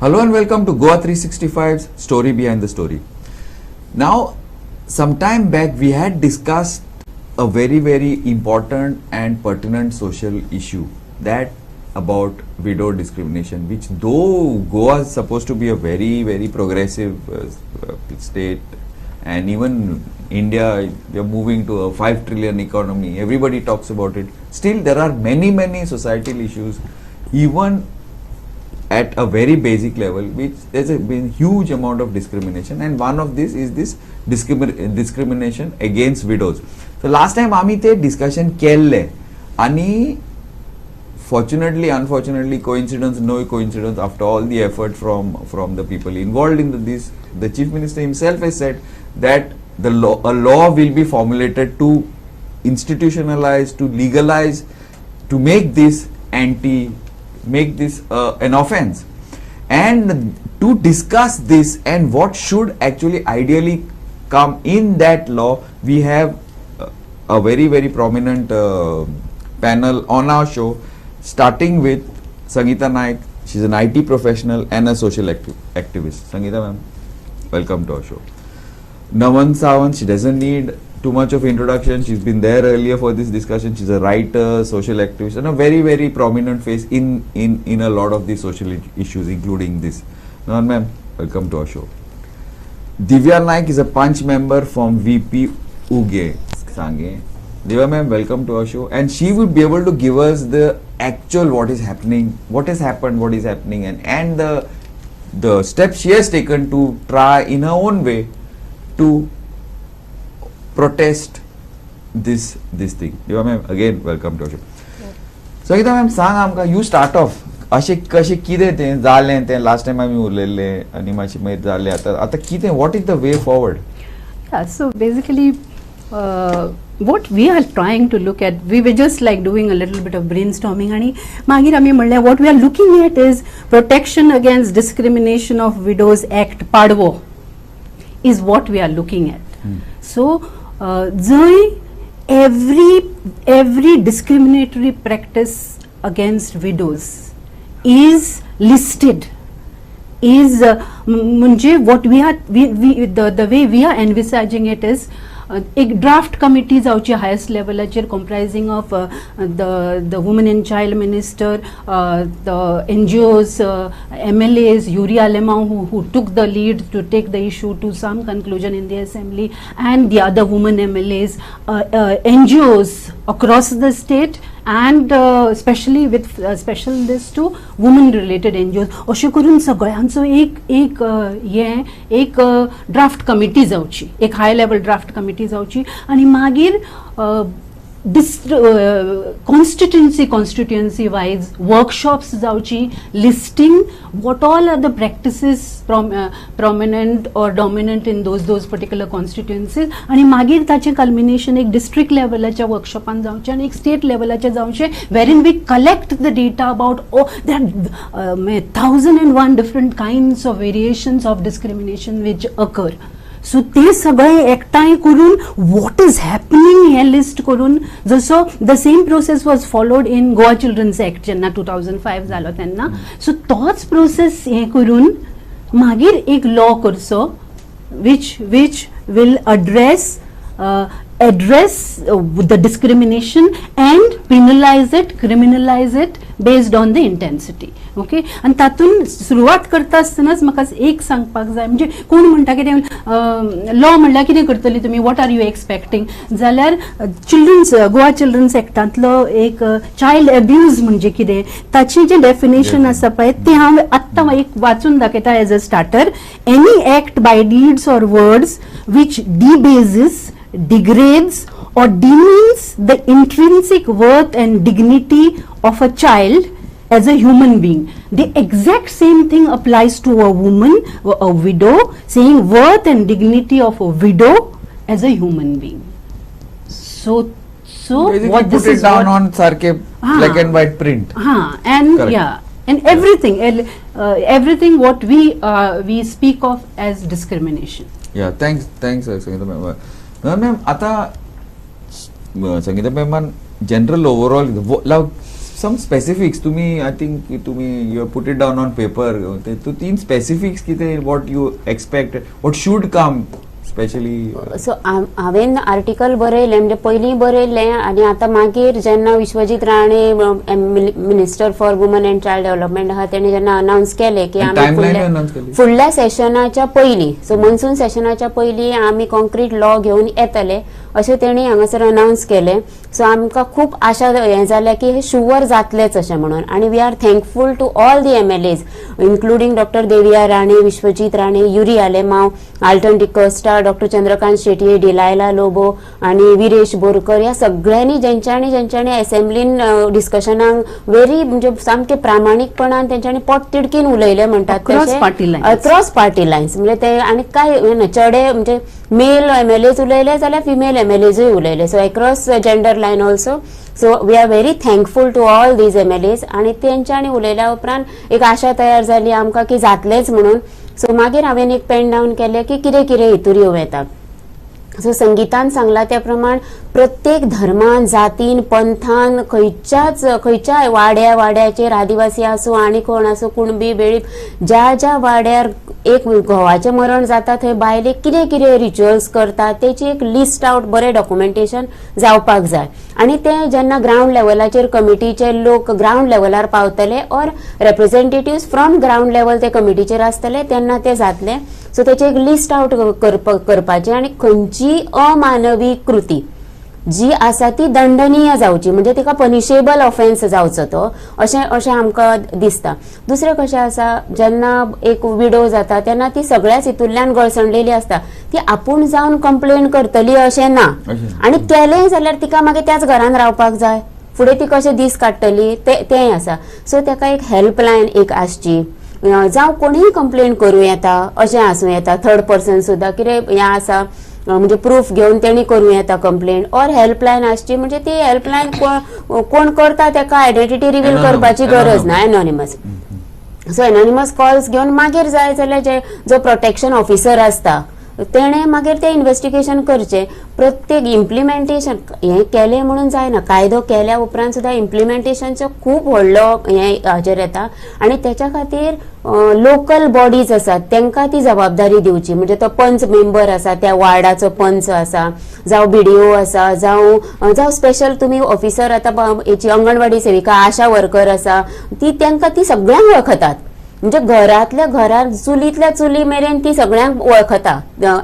Hello and welcome to Goa 365's Story Behind the Story. Now, some time back we had discussed a very important and pertinent social issue, that about widow discrimination, which though Goa is supposed to be a very progressive state, and even India, we are moving to a 5 trillion economy, everybody talks about it, still there are many societal issues, even at a very basic level, which there's been huge amount of discrimination, and one of this is this discrimination against widows. So last time आम्ही ते discussion केले आणि fortunately, unfortunately, coincidence, no coincidence, after all the effort from the people involved in this, the Chief Minister himself has said that a law will be formulated to institutionalize, to legalize, to make this an offense. And to discuss this and what should actually ideally come in that law, we have a very prominent panel on our show, starting with Sangeeta Naik. She's an IT professional and a social activist. Sangeeta ma'am, welcome to our show. Naman Sawant, she doesn't need too much of introduction. She's been there earlier for this discussion. She's a writer, social activist, and a very prominent face in a lot of these social issues, including this. Naman ma'am, welcome to our show. Divya Naik is a Punch member from VP Uge Sange. Divya ma'am, welcome to our show, and she will be able to give us the actual what is happening, what has happened, what is happening, and the steps she has taken to try in her own way to protest this thing. Divya ma'am, again welcome to our show. Sangeeta ma'am, sang amka, you start off. असे कसे कितें तें जालें तें last time आमी उलयल्ले आनी मातशें मागीर जालें आतां कितें, what is the way forward? Yeah, so basically what we are trying to look at, we were just like doing a little bit of brainstorming आणि मागीर आमी म्हणलें what we are looking at is Protection Against Discrimination of Widows Act पाडवो is what we are looking at. So जंय every discriminatory practice against widows is listed, is म्हणजे what we are the way we are envisaging it is एक draft committee जावची highest लेवलाचेर comprising of the women and child minister, the NGOs, MLAs, Yuria Lemau who took the lead to take the issue to some conclusion in the assembly, and the other women MLAs, NGOs across the state, and especially with special list to women related NGOs. अशें करून सगळ्यांचो एक draft committee जावची, एक high level draft committee जावची, आणि मागीर constituency wise workshops जावची, listing what all are the practices prominent or dominant in those particular constituencies, आणि मागीर ताचे culmination एक district लेवलाच्या वर्कशॉपान जावचे आणि एक state लेवलाच्या जावचे, wherein we collect the data about there are 1001 different kinds of variations of discrimination which occur. So ते सगळे एकठांय करून what is happening हे लिस्ट करून, जसो the same process was followed in Goa Children's Act जेन्ना 2005 जालो तेन्ना, सो तोच प्रोसेस हे करून मागीर एक लॉ करचो which will address the discrimination and penalize it, criminalize it based on the intensity. Okay, आणि तातून सुरवात करता आसतनाच म्हाका एक सांगपाक जाय, म्हणजे कोण म्हणटा की लॉ म्हणल्यार कितें करतली तुमी, वॉट आर यू एक्सपेक्टिंग, जाल्यार गोवा चिल्ड्रन्स एक्टांतलो एक चायल्ड एब्यूज म्हणजे कितें, ताची जे डेफिनेशन आसा पळय तें हांव आत्तां एक वाचून दाखयता as a starter. Any act by deeds or words which debases, degrades or demeans the intrinsic worth and dignity of a child as a human being. The exact same thing applies to a woman, a widow, saying worth and dignity of a widow as a human being. So basically what this put it is down what, on sarke black and white print. And correct. Yeah, and everything what we speak of as discrimination. Yeah, thanks Sangeeta ma'am. Ma'am, आता Sangeeta ma'am, general overall some specifics तुम्ही I think तुम्ही you put it down on paper तो 3 specifics कितें what you expect what should come specially. So हांवेन article बरयलें म्हणजे पयलीं बरयलें आनी आतां मागीर जेन्ना Vishwajit Rane minister for woman and child development आहा तेणी जेन्ना अनाउन्स केलें की आमी फुडल्या सेशनाच्या पयलीं सो मॉन्सून सेशनाच्या पयलीं आमी कॉन्क्रीट लॉ घेवन येतले अशें तेणी हांगासर अनाउन्स केलें. सो आमकां खूब आशा हें जाल्या की हें शुवर जातलेंच अशें म्हणून आनी we are thankful to all the MLAs including doctor Deviya Rane, Vishwajit Rane, Yuri Alemao, Alton D'Costa, doctor Chandrakant Shetye, Delilah Lobo आणि वीरेश बोरकर ह्या सगळ्यांनी ज्यांच्यानी असेंब्लीन डिस्कशनाक व्हेरी म्हणजे सामके प्रामाणिकपणान तेंच्यांनी पोटतिडकीन उलयले म्हणटात क्रॉस पार्टी लायन्स म्हणजे ते आनी काय चडे म्हणजे मेल MLAs उलयले जाल्यार फिमेल MLAsय उलयले so across gender line also. So we are very thankful to all these MLAs आनी तेंच्यांनी उलयल्या उपरांत एक आशा तयार जाली आमकां की जातलेंच म्हणून. सो मागीर हांवेन एक पेन डावन केलें की कितें कितें हितूर येवं येता. सो संगीतान सांगला त्या प्रमाण प्रत्येक धर्मान जातीन पंथान खंयच्या वाड्याचेर आदिवासी आसूं आनी कोण आसूं कुणबी बेळीप ज्या वाड्यार एक घोवाचें मरण जाता थंय बायलेक कितें कितें रिच्युअल्स करतात तेची एक लिस्ट आउट बरें डॉक्युमेंटेशन जावपाक जाय आनी तें जेन्ना ग्राउंड लेवलाचेर कमिटीचे लोक ग्राउंड लेवलार पावतले ऑर रेप्रेझेंटेटिव्स फ्रॉम ग्राउंड लेवल ते कमिटीचेर आसतले तेन्ना तें जातलें. सो तेची एक लिस्ट आउट करपाची आनी खंयची अमानवी कृती जी आसा ती दंडनीय जावची म्हणजे तिका पनिशेबल ऑफेन्स जावचो तो अशें आमकां दिसता. दुसरें कशें आसा जेन्ना एक विडो जाता तेन्ना ती सगळ्याच हितूंतल्यान गळसणलेली आसता ती आपूण जावन कंप्लेन करतली अशें ना आनी केलें जाल्यार तिका मागीर त्याच घरान रावपाक जाय फुडें ती कशें दीस काडटली तेंय आसा. सो तेका एक हेल्पलायन एक आसची जावं कोणीय कंप्लेन करूं येता अशें आसूं येता थर्ड पर्सन सुद्दां कितें हें आसा म्हणजे प्रूफ घेवन तेणी करूं येता कंप्लेन ऑर हेल्पलायन आसची म्हणजे ती हेल्पलायन कोण करता तेका आयडेंटिटी रिवील करपाची गरज ना एनॉनिमस. सो एनॉनिमस कॉल्स घेवन मागीर जाय जाल्यार जो प्रोटेक्शन ऑफिसर आसता तेणे मागीर ते इन्व्हेस्टिगेशन करचे. प्रत्येक इम्प्लिमेंटेशन हें केलें म्हणून जायना कायदो केल्या उपरांत सुद्दां इम्प्लिमेंटेशनचो खूब व्हडलो हें हाजेर येता आनी तेच्या खातीर लोकल बॉडीज आसात तांकां ती जबाबदारी दिवची म्हणजे तो पंच मेंबर आसा त्या वार्डाचो पंच आसा जावं BDO आसा जावं स्पेशल तुमी ऑफिसर आतां हेची अंगणवाडी सेविका आशा वर्कर आसा तांकां ती सगळ्यांक वळखतात म्हणजे घरातल्या घरात चुलीतल्या चुली मेरेन ती सगळ्यांक वळखता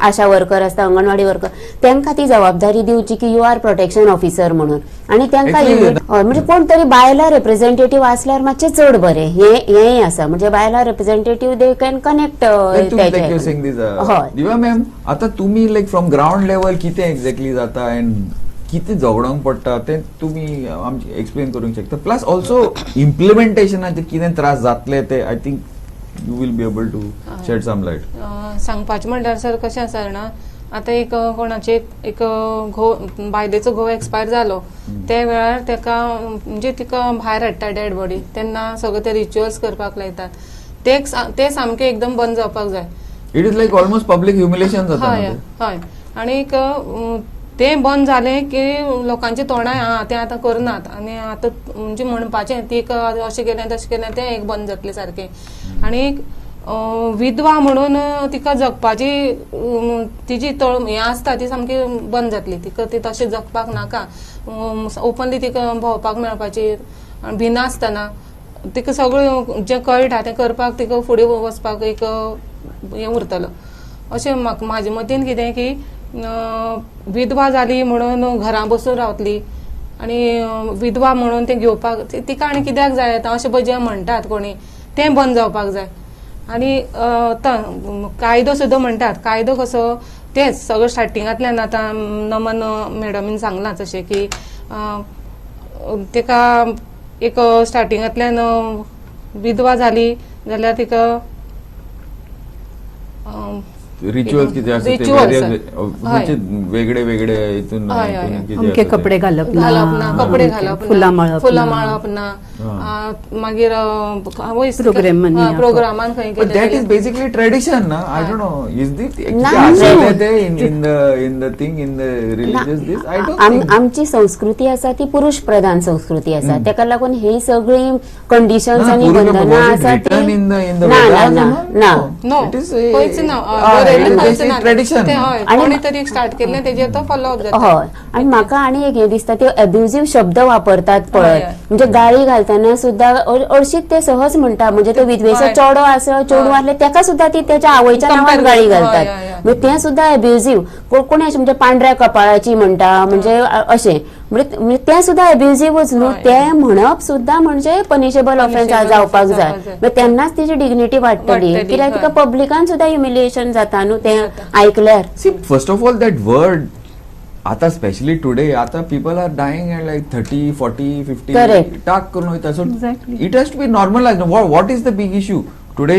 आशा वर्कर आसता अंगणवाडी वर्कर तांकां ती जबाबदारी दिवची की यू आर प्रोटेक्शन ऑफिसर म्हणून आनी तांकां म्हणजे कोण तरी बायला रिप्रेझेंटेटिव्ह आसल्यार मातशें चड बरें हेंय आसा म्हणजे बायला रिप्रेझेंटेटिव्ह दे कॅन कनेक्ट. दिवा मॅम आता तुम्ही लायक फ्रॉम ग्राउंड लेवल कितें एक्झॅक्टली जाता एंड कितें झगडोंक पडटा तें तुमी आमचे एक्सप्लेन करूंक शकता प्लस ऑल्सो इम्प्लिमेंटेशनाचे कितें त्रास जातले ते I think you will be able to shed some light. सांगपाचें म्हणल्यार सर कशें आसा जाणा आतां एक कोणाचे एक बायलेचो घोव एक्सपायर जालो त्या वेळार तेका म्हणजे तिका भायर हाडटा डेड बॉडी तेन्ना सगळे ते रिच्युअल्स करपाक लायतात ते सामके एकदम बंद जावपाक जाय. It is like almost public humiliation जाता. हय आनीक ते बंद जालें की लोकांचे तोंडाय ते आतां करनात आनी आतां म्हणजे म्हणपाचें ती अशें केलें तशें केलें तें एक बंद जातलें सारकें. आनीक विधवा म्हणून तिका जगपाची तिची हें आसता ती सामकी बंद जातली तिका ती तशें जगपाक नाका ओपनली तिका भोंवपाक मेळपाची भिनासतना तिका सगळें जें कळटा तें करपाक तिका फुडें वचपाक एक हें उरतलो अशें म्हाजे मतीन कितें की विधवा जाली म्हणून घरा बसून रावतली आनी विधवा म्हणून तें घेवपाक तिका आनी कित्याक जाय येता अशें पळय जें म्हणटात कोणी तें बंद जावपाक जाय. आनी कायदो सुद्दां म्हणटात कायदो कसो तेच सगळें स्टार्टिंगांतल्यान आतां नमन मॅडमीन सांगलां तशें की तिका एक स्टार्टिंगांतल्यान विधवा जाली जाल्यार तिका रिच्युअल्स किती असतात ते Rituals, various, हय. म्हणजे वेगळे वेगळे हितून हय, हय. कोणी किती अमके असतं ते. कपडे घालप घालप ना, कपडे घालप ना, फुलां माळप फुलां ना. माळप ना, मागीर प्रोग्रामांनी या. प्रोग्रामान खंय But that is गेले basically tradition, na? I don't know. Is this No, actually no. in the thing in the religious this? I don't think. आमची संस्कृती आसा ती पुरुष प्रधान संस्कृती आसा तेका लागून ही सगळी कंडिशन्स No, आणि पूर्वी बंधना was it आसा written in the ना Vedas? ना No, ना नो It is खंयच ना it is a tradition. ते हय आणि- कोणी तरी स्टार्ट केले तेजेर तो फॉलोअप जाता हय आणि म्हाका आणि एक हे दिसता ते अब्युझिव्ह शब्द वापरतात हय, पळय हय. म्हणजे गाळी घालताना सुद्धा अळशीत ते सहज म्हणटा म्हणजे तो विधवेचो हय. चोडो आसा चेडूं आसले तेका सुद्धा ती त्याच्या आवयच्या Compare नांवान गाळी करता. घालतात हय, हय, हय. म्हणजे ते सुद्धा अब्युझिव्ह कोणी अशें म्हणजे पांढऱ्या कपाळाची म्हणटा म्हणजे अशें म्हणजे ते सुद्धा अब्युझिव्हच न्हू हय, ते म्हणप सुद्धा म्हणजे पनिशेबल ऑफेन्स Punishable जावपाक offense जाय जावपाक जाय. म्हणजे तेन्नाच तिची डिग्निटी वाडटली वाडटली, कित्याक तिका हय. पब्लिकान सुद्धा ह्युमिलिएशन जाता न्हू ते ऐकल्यार See, first of all, that word, आता स्पेशली टुडे आता people are dying at like 30, 40, 50 Correct. Talk करून वयता so Exactly. It has to be normalize what is the big issue today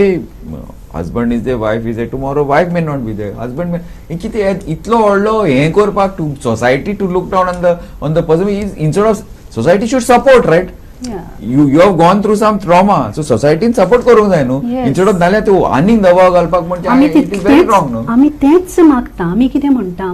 husband is there wife is there tomorrow wife may not be there husband may कितें इतलो व्हडलो हें करपाक to society to look down on the person is instead of society should support right you have gone through some trauma so society support करूंक जाय न्हू Yes. Instead of नाल्यार तूं आनीक दबाव घालपाक आम्ही म्हणजे इट इज व्हेरी रॉंग न्हू आम्ही तेच मागता आम्ही कितें म्हणटा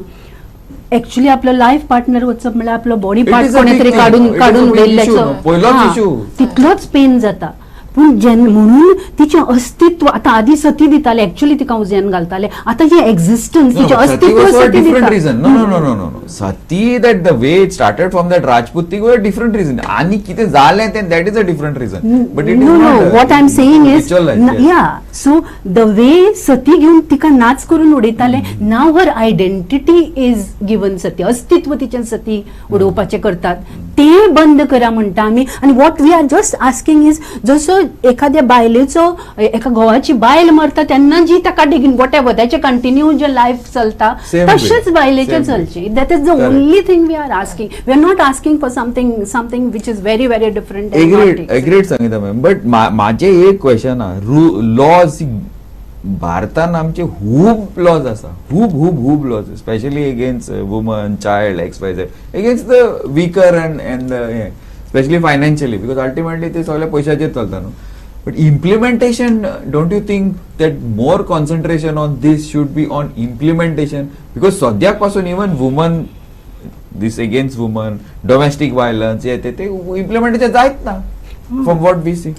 ऍक्च्युली आपलो लाईफ पार्टनर वचप म्हणल्यार आपलो body It part is a कोणे big तरी thing. काढून It is काढून a big उडयल्ल्याचो issue, no? पयलोच हा, issue. तितलोच पेन जाता पूण म्हणून तिचे अस्तित्व आता आधी सती दिताले ऍक्च्युली तिका उज्यान घालताले आता जे एक्झिस्टन्स तिचे Sati अस्तित्व was for a Sati different दिता. reason. No. Sati, that the way it started from that Rajput thing was a different reason. आणि किती झाले ते that is a different reason. But it is no, not a what I'm saying is, ritual life, yes. yeah, so the way सती घेऊन तिका नाच करून उडयताले now her identity is given सती अस्तित्व तिचे सती उडोवपाचे करतात ते बंद करा म्हणटा आम्ही आणि what we are just asking is जसो एखाद्या बायलेचो एका घोवाची बायल मरता तेन्ना जी ताका डिग्न वॉट एव्हर त्याचे कंटिन्यू जे लाईफ चलता Same way. तशेंच बायलेचे Same way. चलचे that is the Correct. Only thing we are asking we are not asking for something which is very very different agreed Sangeeta ma'am but माझे एक question हा lodge भारतान आमचे खूब लॉज आसा खूब laws specially against woman child XYZ against the weaker and specially financially because ultimately ते सगळ्या पैशाचेर चलता न्हू but implementation don't you think that more concentration on this should be on implementation because सद्याक पासून even woman this against woman domestic violence हे ते implementation जायत ना फ्रॉम वॉट वी सी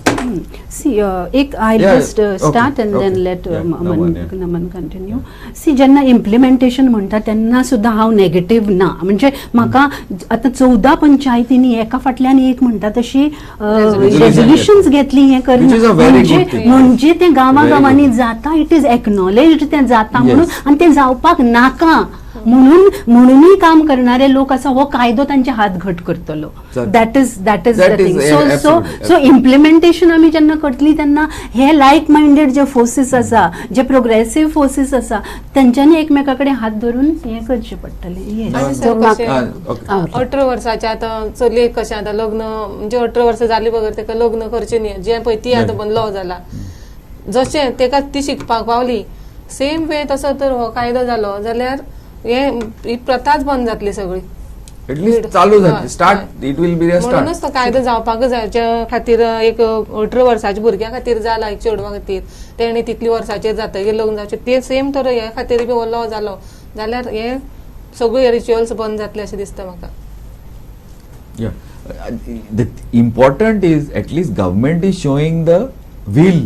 एक I Yeah, just start okay, and then okay. Let Yeah, Naman, yeah. Naman continue C जेन्ना implementation म्हणटा तेन्ना सुद्दां हांव नेगेटिव्ह ना म्हणजे म्हाका आता 14 पंचायतींनी एका फाटल्यान एक म्हणटा तशी रेझोल्युशन्स घेतली हे Which is a very good thing. म्हणजे ते Very गांवागावांनी good. जाता इट इज एक्नॉलेज्ड ते जाता Yes. म्हणून आणि ते जावपाक नाका म्हणूनही काम करणारे लोक असा हो कायदो तांचे हात घट करतलो that is That the is thing absolutely. So implementation आम्ही जेन्ना करतली तेन्ना हे लायक माइंडेड जे फोर्सीस आसा जे प्रोग्रेसिव्ह फोर्सीस आसा तेंच्यांनी एकमेकाकडे हात धरून हे करचे पडटले आणि So, सर कशें, okay. 18 वर्साचे आता चलयेक कशें आता लग्न म्हणजे 18 वर्सां जाली बगर तेका लग्न करचें न्ही जे पळय ती आतां लॉ जाला जशें तेका ती शिकपाक पावली सेम वे तसो तर हो कायदो जालो जाल्यार ही प्रथाच बंद जातली सगळी एटलीस्ट चालू जातली start it will be a start म्हणूनच तो कायदो जावपाक जाय ज्या खातीर एक 18 वर्साच्या भुरग्या खातीर जाला एक चेडवा खातीर तेणी तितली वर्साचेर जातकीर लग्न जावचें ते सेम तर हे खातीर बी हो लॉ जालो जाल्यार हे सगळे रिच्युअल्स बंद जातले अशें दिसता म्हाका the important is at least government is showing the will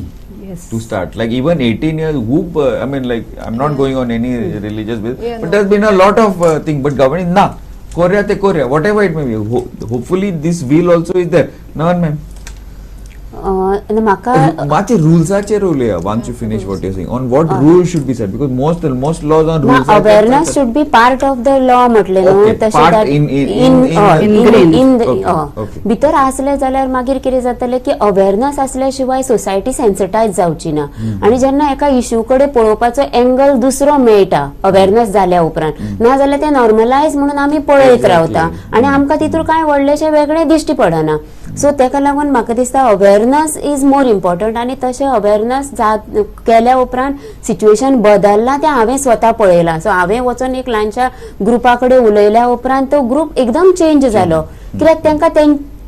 to start like even 18 years who I mean like I'm not going on any religious basis Yeah, but no. there's been a lot of thing but government is na Korea whatever it may be hopefully this will also is there no ma'am म्हाका मातशे रुल्साचेर उलया once you finish what you're saying on what rules should be set because most laws on rules are awareness should be part of the law म्हटले न्हू Okay, तशें part that in Okay. भितर आसले जाल्यार मागीर कितें जातलें की अवेअरनेस आसल्या शिवाय सोसायटी सेन्सिटायज जावची ना आनी जेन्ना एका इश्यू कडेन पळोवपाचो एंगल दुसरो मेळटा अवेअरनेस जाल्या उपरांत ना जाल्यार ते नॉर्मलायज म्हणून आमी पळयत Exactly. रावता आनी आमकां तितून कांय व्हडलेशें वेगळें दिश्टी पडना सो तेका लागून म्हाका दिसता अवेअरनेस इज मोर इम्पॉर्टंट आनी तशें अवेअरनेस केल्या उपरांत सिच्युएशन बदलला तें हांवें स्वता पळयलां. सो हांवें वचून एक ल्हानशा ग्रुपा कडेन उलयल्या उपरांत तो ग्रुप एकदम चेंज जालो, कित्याक तांकां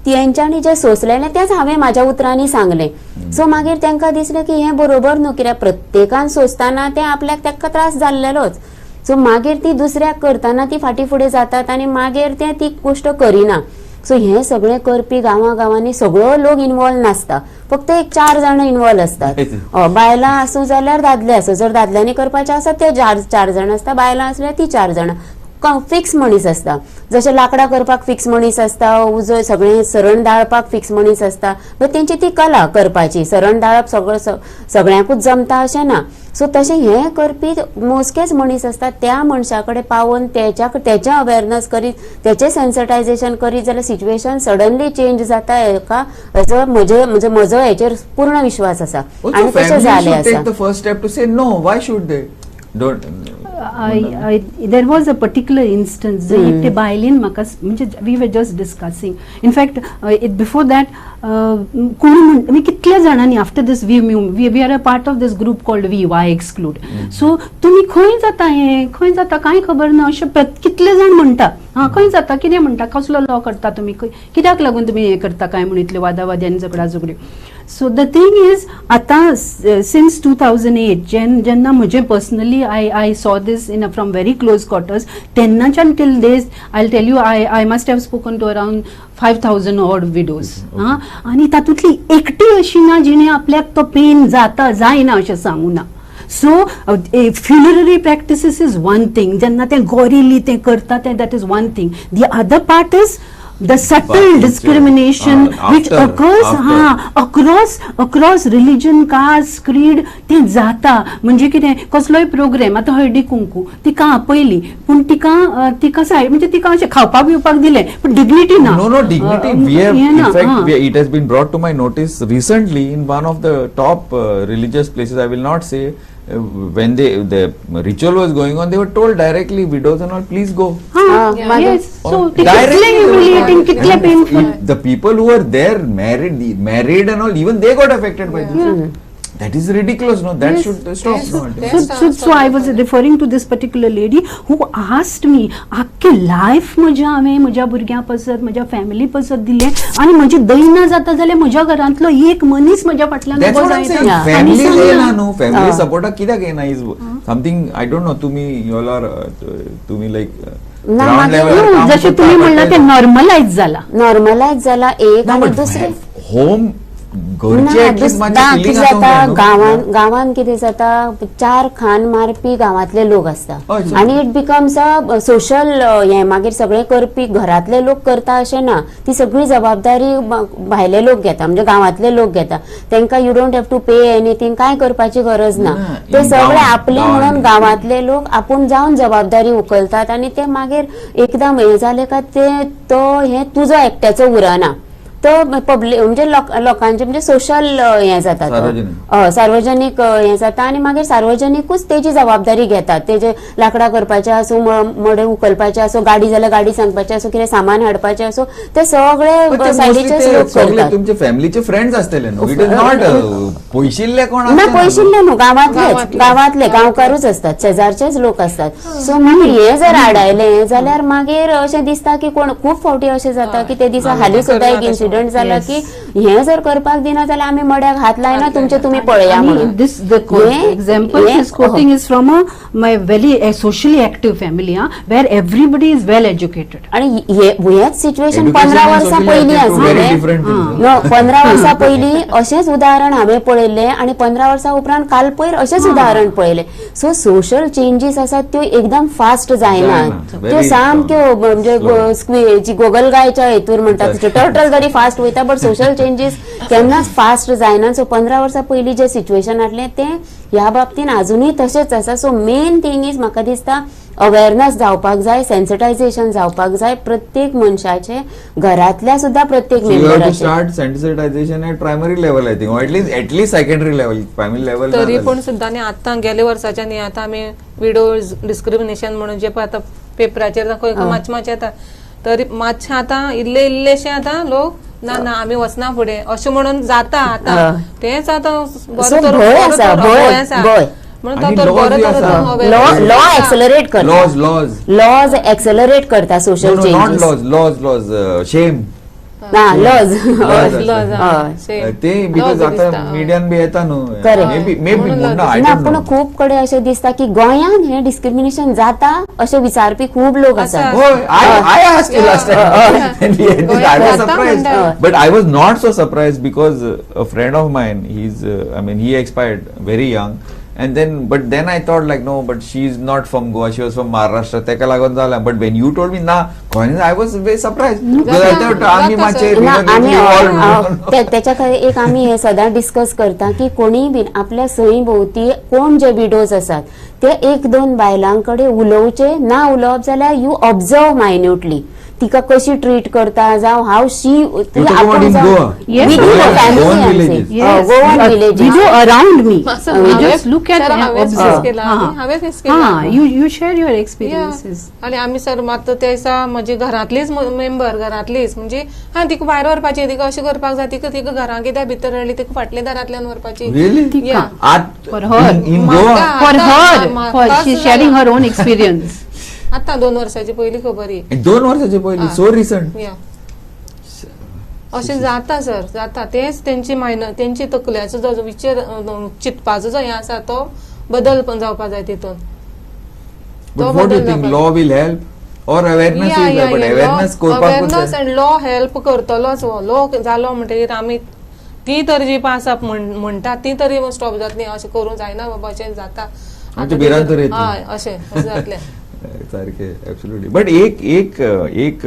तेंच्यांनी जे सोंसलेलें तेंच हांवें म्हाज्या उतरांनी सांगलें. सो मागीर तांकां दिसलें की हें बरोबर न्हू, कित्याक प्रत्येकान सोंसतना तें आपल्याक ताका त्रास जाल्लेलोच. सो मागीर ती दुसऱ्याक करतना ती फाटीं फुडें जातात आनी मागीर ते ती गोश्ट करिना. सो हें सगळें करपी गांवांनी सगळो लोक इन्वॉल्व नासता, फक्त एक 4 जाण इन्वॉल्व असतात. बायलां आसूं जाल्यार दादले आसूं, जर दादल्यांनी करपाचें आसा ते 4 जाण आसता, बायलां आसल्यार ती 4 जाण. फिक्स मनीस आसता, जशें लाकडां करपाक फिक्स मनीस आसता, उजो सगळें सरण दाळपाक फिक्स मनीस आसता. बट तेंची ती कला करपाची, सरण दाळप सगळ्यांकूच जमता अशें ना. सो तशें हें करपी मोजकेच मनीस आसतात. त्या मनशा कडेन पावून तेचें अवेअरनेस करीत, तेचें सेन्सिटायझेशन करीत जाल्यार सिच्युएशन सडनली चेंज जाता हेका म्हजो हेचेर पूर्ण विश्वास आसा आनी तशें जालें आसा. There was a particular instance जे बायलेन म्हाका म्हणजे we were just discussing. In fact before that कोणी कितल्या जाणांनी after this we are a part of this group called why exclude. So तुमी खंय जाता हें खंय जाता कांय खबर ना अशें कितले जाण म्हणटा. खंय जाता कितें म्हणटा, कसलो लॉ करता तुमी, कित्याक लागून तुमी हें करता काय म्हणून इतले वादावादी आनी झगड्यो. सो द थिंग इज आतां सिन्स 2008 जेन्ना म्हजें personally I saw this in from very close quarters, तेन्नाच्यान till days I tell you I must have spoken to around 5,000 odd widows. आनी तातूंतली एकटी अशी ना जिणे आपल्याक तो पेन जायना अशें सांगू ना. So फ्युनररी practices is one thing, जेन्ना ते गोरिली ते करता ते that is one thing. The other part is the subtle discrimination which occurs across religion, caste, creed. ते जाता म्हणजे कितें, कसलोय प्रोग्राम आतां हळदी कुंकू तिका आपयली पूण तिका सायड म्हणजे तिका अशें खावपाक बिवपाक दिलें पण डिग्निटी ना. No dignity. We have, in fact, it has been brought to my notice recently in one of the top religious places. I will not say. When the ritual was going on, they were told directly, widows and all, please go. Yes. So directly humiliating, kitla painful. The people who were there married and all, even they got affected by this. That is ridiculous. No, that should stop. So I was referring to this particular lady who asked me, आख्खे life हांवें म्हज्या भुरग्यां पसत म्हज्या family पसत दिलें आनी म्हजी दैना जाता जाल्यार म्हज्या घरांतलो एक मनीस म्हज्या फाटल्यान उबो जायना. फॅमिली येना न्हू, फॅमिली सपोर्टाक कित्याक येना is something I don't know. तुम्ही लायक जशें तुमी म्हणलां ते नॉर्मलायज जाला एक आनी दुसरें होम गांवान कितें जाता, 4 खान मारपी गांवांतले लोक आसता आनी इट बिकम्स अ सोशल हें. मागीर सगळें करपी घरांतले लोक करता अशें ना, ती सगळी जबाबदारी भायले लोक घेता म्हणजे गांवांतले लोक घेता. तांकां you don't have to pay anything, कांय करपाची गरज ना. ते सगळे आपले म्हणून गांवांतले लोक आपूण जावन जबाबदारी उखलतात आनी ते मागीर एकदम हें जालें काय ते तुजो एकट्याचो उरना. तो पब्लिक म्हणजे लोकांचे म्हणजे सोशल हें जाता, सार्वजनीक हें जाता आनी मागीर सार्वजनिकूच तेजी जबाबदारी घेतात. तेजे लाकडां करपाचें आसूं, मडे उखलपाचें आसूं, गाडी जाल्यार गाडी सांगपाचें आसूं, कितें सामान हाडपाचें आसूं, ते सगळे सायडीचेच लोक करतात. तुमचे फॅमिलीचे फ्रेंड्स आसतले न्हू, इट इज नॉट पयशिल्ले कोण ना, पयशिल्ले न्हू, गांवांतले गांवकारूच असतात, शेजारचेच लोक असतात. सो मागीर हे जर आडायलें जाल्यार मागीर अशें दिसता की कोण खूब फावटी अशें जाता की ते दिसा हालीं सुद्दां एक इन्सिडंट जाला की हें जर करपाक दिना जाल्यार आमी मड्याक हात लायना, तुमचे तुमी पळया म्हणून. This the example is quoting is from my very socially active family, where everybody is well educated. आणि हेच सिच्युएशन 15 वर्सां पयलीं आसलेलें. 15 वर्सां पयलीं अशेंच उदाहरण हांवें पळयल्लें आनी 15 वर्सां उपरांत काल पयर अशेंच उदाहरण पळयलें. सो सोशल चेंजीस आसात त्यो एकदम फास्ट जायनात, त्यो सामक्यो म्हणजे गोगलगायच्या हेतूर म्हणटात टर्टल जरी फास्ट वयता बट सोशल चेंजीस केन्नाच फास्ट जायना. सो 15 वर्सां पयलीं जें सिच्युएशन आसलें तें ह्या बाबतीन अजुनूय तशेंच आसा. सो मेन थिंग इज म्हाका दिसता अवेअरनेस जावपाक जाय, सेन्सिटायझेशन जावपाक जाय प्रत्येक मनशाचे, घरातल्या सुद्धा प्रत्येक मेंबराचे. Start sensitization at primary level I think, or at least secondary level, primary level तरी पण सुद्धा न्ही. आतां गेल्या वर्साच्या न्ही आतां आमी विडोज डिस्क्रिमिनेशन म्हणून जे पळय आतां पेपराचेर खंय मातशें येता, तरी मातशें आतां इल्लेशे आतां लोक ना ना आम्ही वचना फुडें अशें म्हणून जाता आतां तेच आतां So, भंय आसा, भंय. म्हणून आणि तो तर laws बरो बी तर आसा. तो हवे. लॉ एक्सेलरेट करता, लॉज एक्सेलरेट करता सोशल नॉट चेंजेस. लॉज शेम लॉज ते बिकॉज आता मीडियान बी येता न्हू Correct. मे बी आय ना डोंट पूण नो खूब कडेन अशें दिसता की गोंयान हे डिस्क्रिमिनेशन जाता अशें विचारपी खूब लोक आसात. Oh, I asked you last time. And I was surprised. But I was not so surprised because a friend of mine, he expired very young. And then I thought like, no, but she's not from Goa, she was from Maharashtra. Teka lagun zala. But when you told me, I was very surprised. Because I thought, आम्ही माचे, ना आमी all- त्याच्या खातीर एक आमी हे सदां discuss करता की कोणीय बीन आपल्या सई भोवती कोण जे विडोज आसात ते एक दोन बायलांकडे उलोवचे ना उलोवप जाल्यार यू ऑब्जर्व मायन्युटली तिका कशी ट्रीट करता जावं हाव शी talking about in Goa? Yes, Goan villages. Goan we village do around me. असं We हांवें- just look at sir, and हांवें observe. face केला, हांवें face केला. You share your experiences. आणि आम्ही सर मात ते दिसा म्हजी घरांतलीच मेंबर घरांतलीच म्हणजे तिका भायर व्हरपाची तिका अशें करपाक जाय तिका घरां कित्याक भितर रडली तिका फाटल्या दारांतल्यान व्हरपाची Really? Yeah. For her. In Goa? For her, म्हाका she's असं sharing झालं. her own experience. आता 2 वर्साची पहिली खबर ही 2 वर्षाची पहिली सो रिसंट या अशें जाता सर जाता तेच तेंची तकल्याचो जो विचार चिंतपाचो जो हे आसा तो बदल पण जावपाक जाय तितून But what do you think? Law will help or awareness will help? But awareness awareness and law help करतलोच लॉ जालो म्हणटकीर आमी ती तर जी पास अप म्हणटा ती तरी स्टॉप जातली अशें करूंक जायना बाबा अशें जाता म्हणजे भिरांत तर येतली. हय अशें जातलें सारखे एब्सोल्युटली बट एक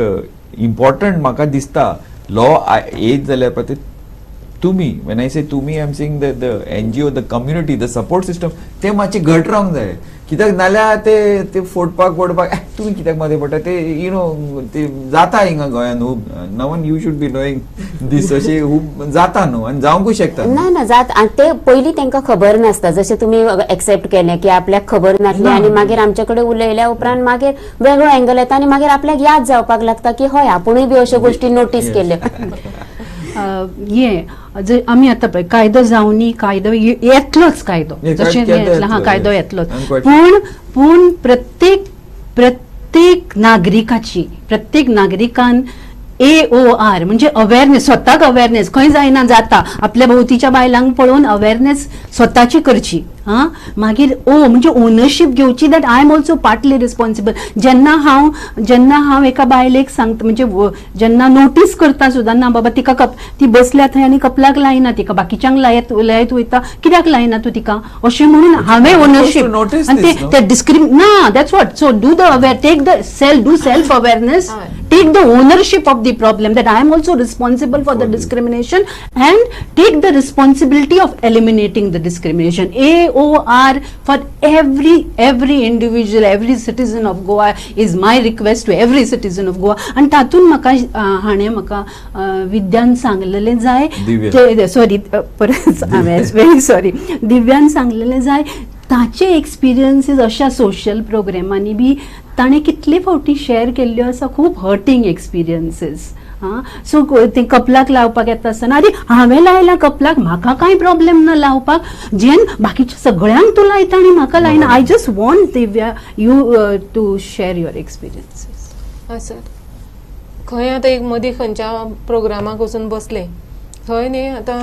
इम्पॉर्टंट म्हाका दिसता लॉ येत जाल्यार पळय तुमी वेन आय से तुमी I am saying the NGO the community the support system ते मातशे घट रावंक जाय कित्याक नाल्यार ते फोडपाक तुमी कित्याक मध्ये पडटा ते यू नो ते जाता हिंगा गोंयान no one you should be knowing this अशे जाता न्हू आनी जावंकूय शकता ना जात आणि ते पयलीं तांकां खबर नासता जशें तुमी एक्सेप्ट केलें की आपल्याक खबर नासली आनी मागीर आमचे कडेन उलयल्या उपरांत मागीर वेगळो एंगल येता आनी मागीर आपल्याक याद जावपाक लागता की हय आपुणूय बी अश्यो गोश्टी नोटीस केल्यो आम्ही आता पळय कायदो जावनी कायदो येतलोच कायदो जशें कायदो येतलोच पण प्रत्येक नागरिकान AOR म्हणजे अवेअरनेस स्वताक अवेअरनेस खंय जायना जाता आपल्या भोवतीच्या बायलांक पळोवन अवेअरनेस स्वताची करची मागीर म्हणजे ओनरशीप घेवची that I am also partly responsible जेन्ना हांव एका बायलेक सांगता म्हणजे जेन्ना नोटीस करता सुद्दां ना बाबा तिका ती बसल्या थंय आनी कपलाक लायना तिका बाकीच्यांक लायत वयता कित्याक लायना तूं तिका अशें म्हणून हांवें ओनरशीप आनी ते ना that's what so do the aware take the do self awareness take the ownership of the problem that I am also responsible for the discrimination and take the responsibility of eliminating the discrimination AOR for every individual, every citizen of Goa is my request to every citizen of Goa. आणि तातून म्हाका हाणें म्हाका विद्यान सांगलेलें जाय sorry very sorry दिव्यान सांगलेलें जाय ताचे एक्सपिरियन्सीस अशा सोशल प्रोग्रामांनी बी ताणें कितले फावटी शेअर केल्ल्यो आसा खूब हर्टिंग एक्सपिरियन्सीस सो ते कपलाक लावपाक येता आसतना अरे हांवें लायला कपलाक म्हाका कांय प्रॉब्लेम ना लावपाक जेन बाकीच्या सगळ्यांक तूं लायता आनी म्हाका लायना I just want Divya you to share your experiences हय सर खंय आतां एक मदीं खंयच्या प्रोग्रामाक वचून बसले थंय न्ही आतां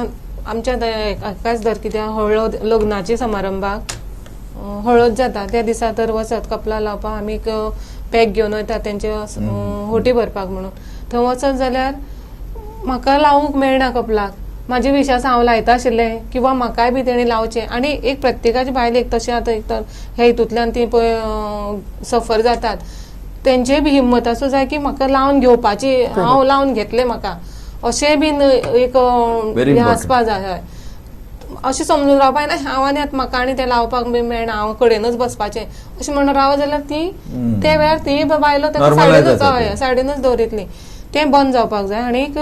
आमच्या एकाच दर कित्याक हळद लग्नाच्या समारंभाक हळद जाता त्या दिसा तर वचत कपला लावपाक आमी एक पॅक घेवन वयता तेंचे होटी भरपाक म्हणून थंय वचत जाल्यार म्हाका लावूंक मेळना कपलाक म्हाजे विश्वास हांव लायता आशिल्लें किंवा म्हाकाय बी तेणी लावचें आनी एक प्रत्येकाची बायलेक तशें आतां एक तर हे हितूंतल्यान ती पळय सफर जातात तेंचे बी हिम्मत आसूं जाय की म्हाका लावन घेवपाची हांव लावन घेतलें म्हाका अशें बीन एक हें आसपा जाय अशें समजून रावपा ना हांव आनी आतां म्हाका आनी तें लावपाक बी मेळना हांव कडेनच बसपाचें अशें म्हणून राव जाल्यार ती ते वेळार ती बायलो ताका सायडीनच दवरितली तें बंद जावपाक जाय आनीक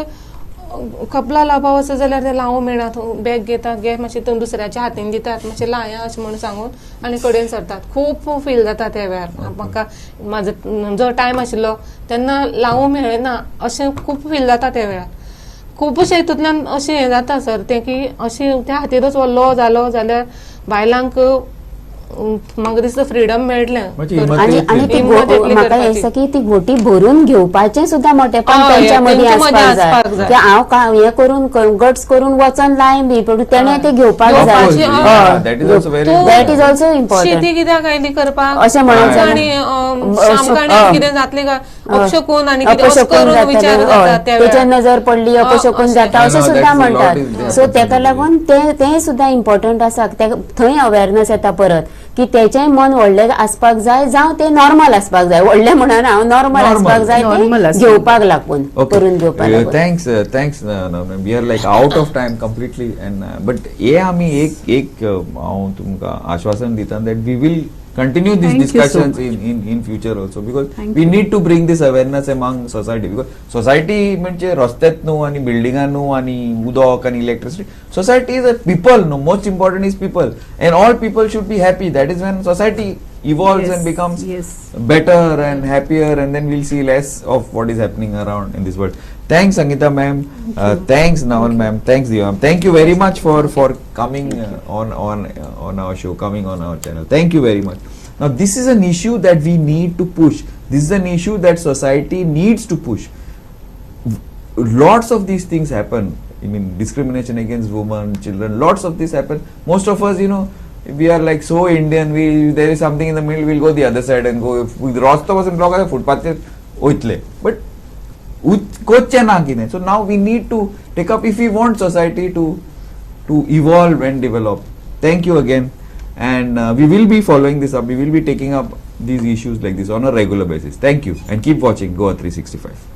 कपला लावपाक वचत जाल्यार तें लावूं मेळना बॅग घेतात घे मातशें दुसऱ्याच्या हातीन दितात मातशें लाया अशें म्हणून सांगून आनी कडेन सरतात खूब फील जाता त्या वेळार म्हाका म्हाजो जो टायम आशिल्लो तेन्ना लावूं मेळना अशें खूब फील जाता त्या वेळार खुबशे हितूंतल्यान अशें हें जाता सर तें की अशें त्या खातीरच हो लॉ जालो जाल्यार बायलांक म्हाका दिसता फ्रीडम मेळटलें म्हणजे आणि आणि ती हिम्मत येतली म्हाका करपाची. हें दिसता की ती घोटी भरून घेवपाचें सुद्धा मोठेपण हय, तेंच्या मदीं तेंच्या मदीं आसपाक आसपाक जाय जाय. की हांव हें करून गट्स करून वचोन लायन बी पण तेणें ते घेवपाक Of जाय course, yeah, that is also very that is important. Also important शेती कित्याक आयली करपाक अशें म्हणून आमकां आनी शामकाणी कितें जातलें काय अपशकून आनी कितें असं अपशकून करून विचार जाता जाता त्या तेच्या वेळार. नजर पडली अपशकून अशें. जाता अशें No, no, सुद्धा that's a lot म्हणटात is- सो तेका लागून तें सुद्धा इम्पॉर्टंट आसा थंय अवेरनस येता परत की तेचें मन व्हडलें आसपाक जाय जावं तें नॉर्मल आसपाक जाय व्हडलें म्हणून हांव नॉर्मल आसपाक जाय Normal तें आसपाक घेवपाक लागून करून घेवपाक लागून thanks we are like out of time completely and but हे आमी एक हांव तुमकां आश्वासन दिता that we will continue these Thank you so discussions much. in future also because Thank we you. need to bring this awareness among society because society म्हणजे रस्त्यात न्हू आनी बिल्डिंगां न्हू आनी उदक आनी electricity society is a people no most important is people and all people should be happy that is when society evolves Yes, and becomes yes. better and happier and then we'll see less of what is happening around in this world. Thanks Sangeeta ma'am, thanks Naval ma'am, thanks Diva ma'am. Thank you very much for coming on our show, coming on our channel. Thank you very much. Now this is an issue that we need to push. This is an issue that society needs to push. Lots of these things happen. I mean discrimination against women, children, lots of this happen. Most of us, you know, we are like so Indian, there is something in the middle, we'll go the other side and go with rasta pasun block footpath oitle but koche na kine. So now we need to take up if we want society to evolve and develop. Thank you again and we will be following this up, we will be taking up these issues like this on a regular basis. Thank you and keep watching Goa 365.